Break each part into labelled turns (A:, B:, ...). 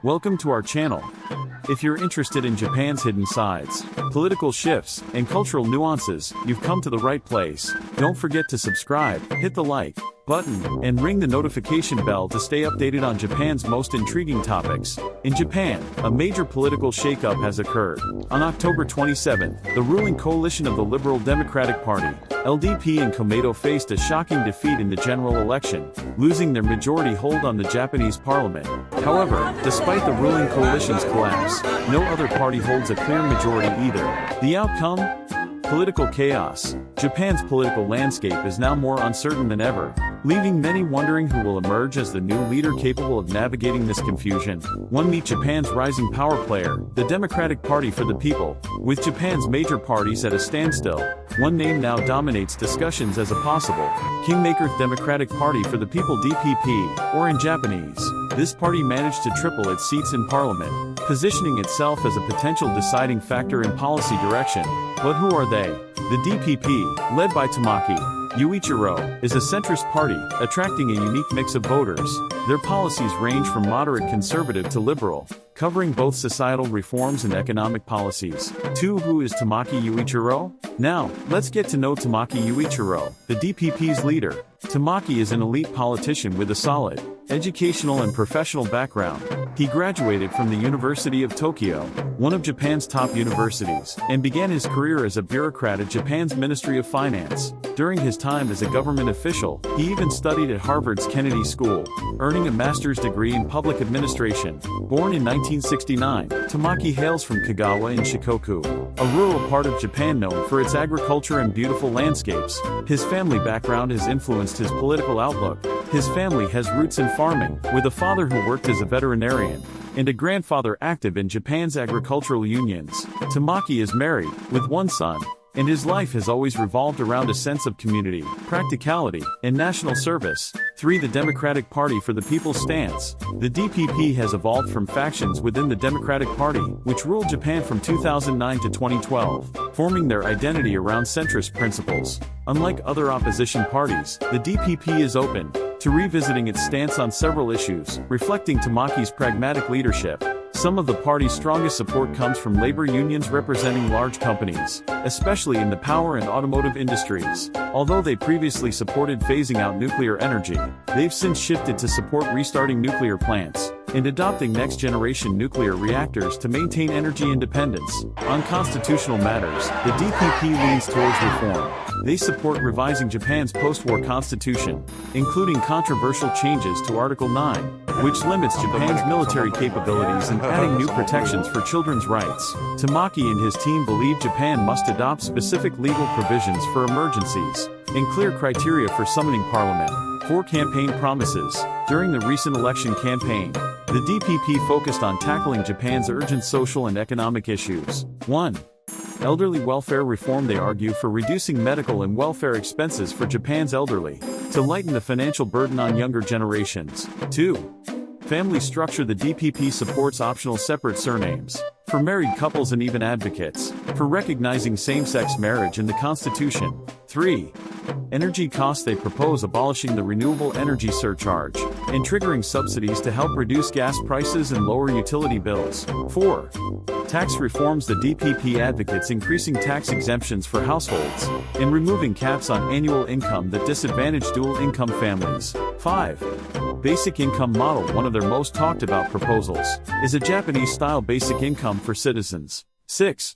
A: Welcome to our channel. If you're interested in Japan's hidden sides, political shifts, and cultural nuances, you've come to the right place. Don't forget to subscribe, hit the like button, and ring the notification bell to stay updated on Japan's most intriguing topics. In Japan, a major political shakeup has occurred. On October 27th, the ruling coalition of the Liberal Democratic Party, LDP and Komeito faced a shocking defeat in the general election, losing their majority hold on the Japanese parliament. However, despite the ruling coalition's collapse, no other party holds a clear majority either. The outcome? Political chaos. Japan's political landscape is now more uncertain than ever, leaving many wondering who will emerge as the new leader capable of navigating this confusion. Meet Japan's rising power player, the Democratic Party for the People. With Japan's major parties at a standstill, one name now dominates discussions as a possible kingmaker: Democratic Party for the People DPP, or in Japanese. This party managed to triple its seats in parliament, positioning itself as a potential deciding factor in policy direction. But who are they? The DPP, led by Tamaki Yuichiro, is a centrist party, attracting a unique mix of voters. Their policies range from moderate conservative to liberal, covering both societal reforms and economic policies. Who is Tamaki Yuichiro? Now, let's get to know Tamaki Yuichiro, the DPP's leader. Tamaki is an elite politician with a solid educational and professional background. He graduated from the University of Tokyo, one of Japan's top universities, and began his career as a bureaucrat at Japan's Ministry of Finance. During his time as a government official, he even studied at Harvard's Kennedy School, earning a master's degree in public administration. Born in 1969, Tamaki hails from Kagawa in Shikoku, a rural part of Japan known for its agriculture and beautiful landscapes. His family background has influenced his political outlook. His family has roots in farming, with a father who worked as a veterinarian, and a grandfather active in Japan's agricultural unions. Tamaki is married, with one son, and his life has always revolved around a sense of community, practicality, and national service. The Democratic Party for the People's stance. The DPP has evolved from factions within the Democratic Party, which ruled Japan from 2009 to 2012, forming their identity around centrist principles. Unlike other opposition parties, the DPP is open to revisiting its stance on several issues, reflecting Tamaki's pragmatic leadership. Some of the party's strongest support comes from labor unions representing large companies, especially in the power and automotive industries. Although they previously supported phasing out nuclear energy, they've since shifted to support restarting nuclear plants and adopting next-generation nuclear reactors to maintain energy independence. On constitutional matters, the DPP leans towards reform. They support revising Japan's post-war constitution, including controversial changes to Article 9, which limits Japan's military capabilities and adding new protections for children's rights. Tamaki and his team believe Japan must adopt specific legal provisions for emergencies and clear criteria for summoning parliament. Campaign promises. During the recent election campaign, the DPP focused on tackling Japan's urgent social and economic issues. 1. Elderly welfare reform. They argue for reducing medical and welfare expenses for Japan's elderly, to lighten the financial burden on younger generations. 2. Family structure. The DPP supports optional separate surnames for married couples and even advocates for recognizing same-sex marriage in the Constitution. 3. Energy costs. They propose abolishing the renewable energy surcharge and triggering subsidies to help reduce gas prices and lower utility bills. 4. Tax reforms. The DPP advocates increasing tax exemptions for households and removing caps on annual income that disadvantage dual-income families. 5. Basic income model. One of their most talked about proposals is a Japanese-style basic income for citizens. 6.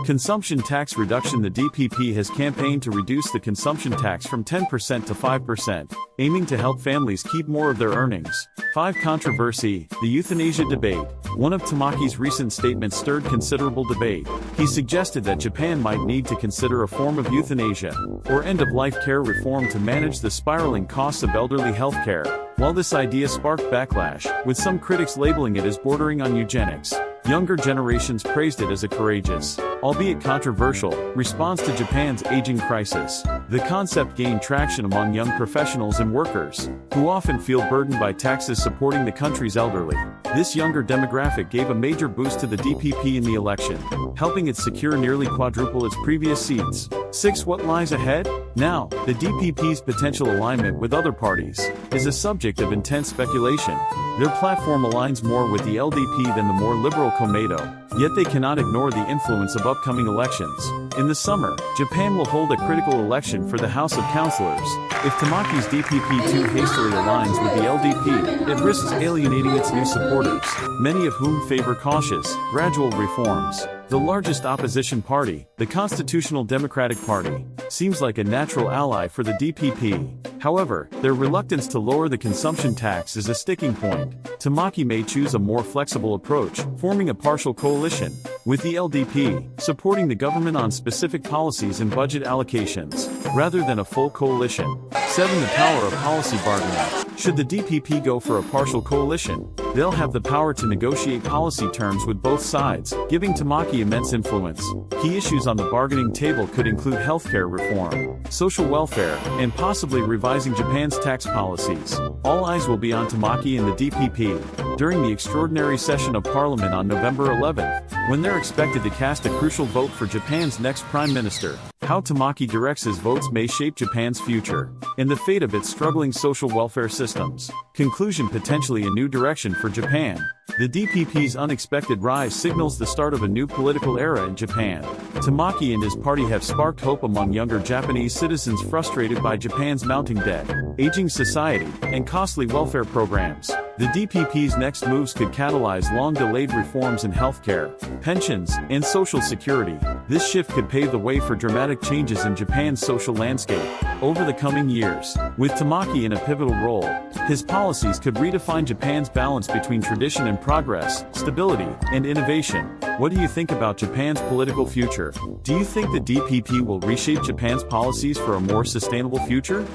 A: Consumption tax reduction. The DPP has campaigned to reduce the consumption tax from 10% to 5%, aiming to help families keep more of their earnings. 5. Controversy. The euthanasia debate. One of Tamaki's recent statements stirred considerable debate. He suggested that Japan might need to consider a form of euthanasia, or end-of-life care reform to manage the spiraling costs of elderly health care. While this idea sparked backlash, with some critics labeling it as bordering on eugenics, younger generations praised it as a courageous, albeit controversial, response to Japan's aging crisis. The concept gained traction among young professionals and workers, who often feel burdened by taxes supporting the country's elderly. This younger demographic gave a major boost to the DPP in the election, helping it secure nearly quadruple its previous seats. 6. What lies ahead? Now, the DPP's potential alignment with other parties is a subject of intense speculation. Their platform aligns more with the LDP than the more liberal Komeito, yet they cannot ignore the influence of upcoming elections. In the summer, Japan will hold a critical election for the House of Councillors. If Tamaki's DPP too hastily aligns with the LDP, it risks alienating its new supporters, many of whom favor cautious, gradual reforms. The largest opposition party, the Constitutional Democratic Party, seems like a natural ally for the DPP. However, their reluctance to lower the consumption tax is a sticking point. Tamaki may choose a more flexible approach, forming a partial coalition with the LDP, supporting the government on specific policies and budget allocations, rather than a full coalition. 7. The power of policy bargaining. Should the DPP go for a partial coalition, they'll have the power to negotiate policy terms with both sides, giving Tamaki immense influence. Key issues on the bargaining table could include healthcare reform, social welfare, and possibly revising Japan's tax policies. All eyes will be on Tamaki and the DPP during the extraordinary session of Parliament on November 11th, when they're expected to cast a crucial vote for Japan's next Prime Minister. How Tamaki directs his votes may shape Japan's future and the fate of its struggling social welfare systems. Conclusion: potentially a new direction for Japan. The DPP's unexpected rise signals the start of a new political era in Japan. Tamaki and his party have sparked hope among younger Japanese citizens frustrated by Japan's mounting debt, aging society, and costly welfare programs. The DPP's next moves could catalyze long-delayed reforms in healthcare, pensions, and social security. This shift could pave the way for dramatic changes in Japan's social landscape over the coming years. With Tamaki in a pivotal role, his policies could redefine Japan's balance between tradition and progress, stability, and innovation. What do you think about Japan's political future? Do you think the DPP will reshape Japan's policies for a more sustainable future?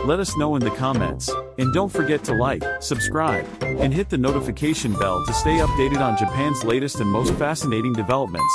A: Let us know in the comments. And don't forget to like, subscribe, and hit the notification bell to stay updated on Japan's latest and most fascinating developments.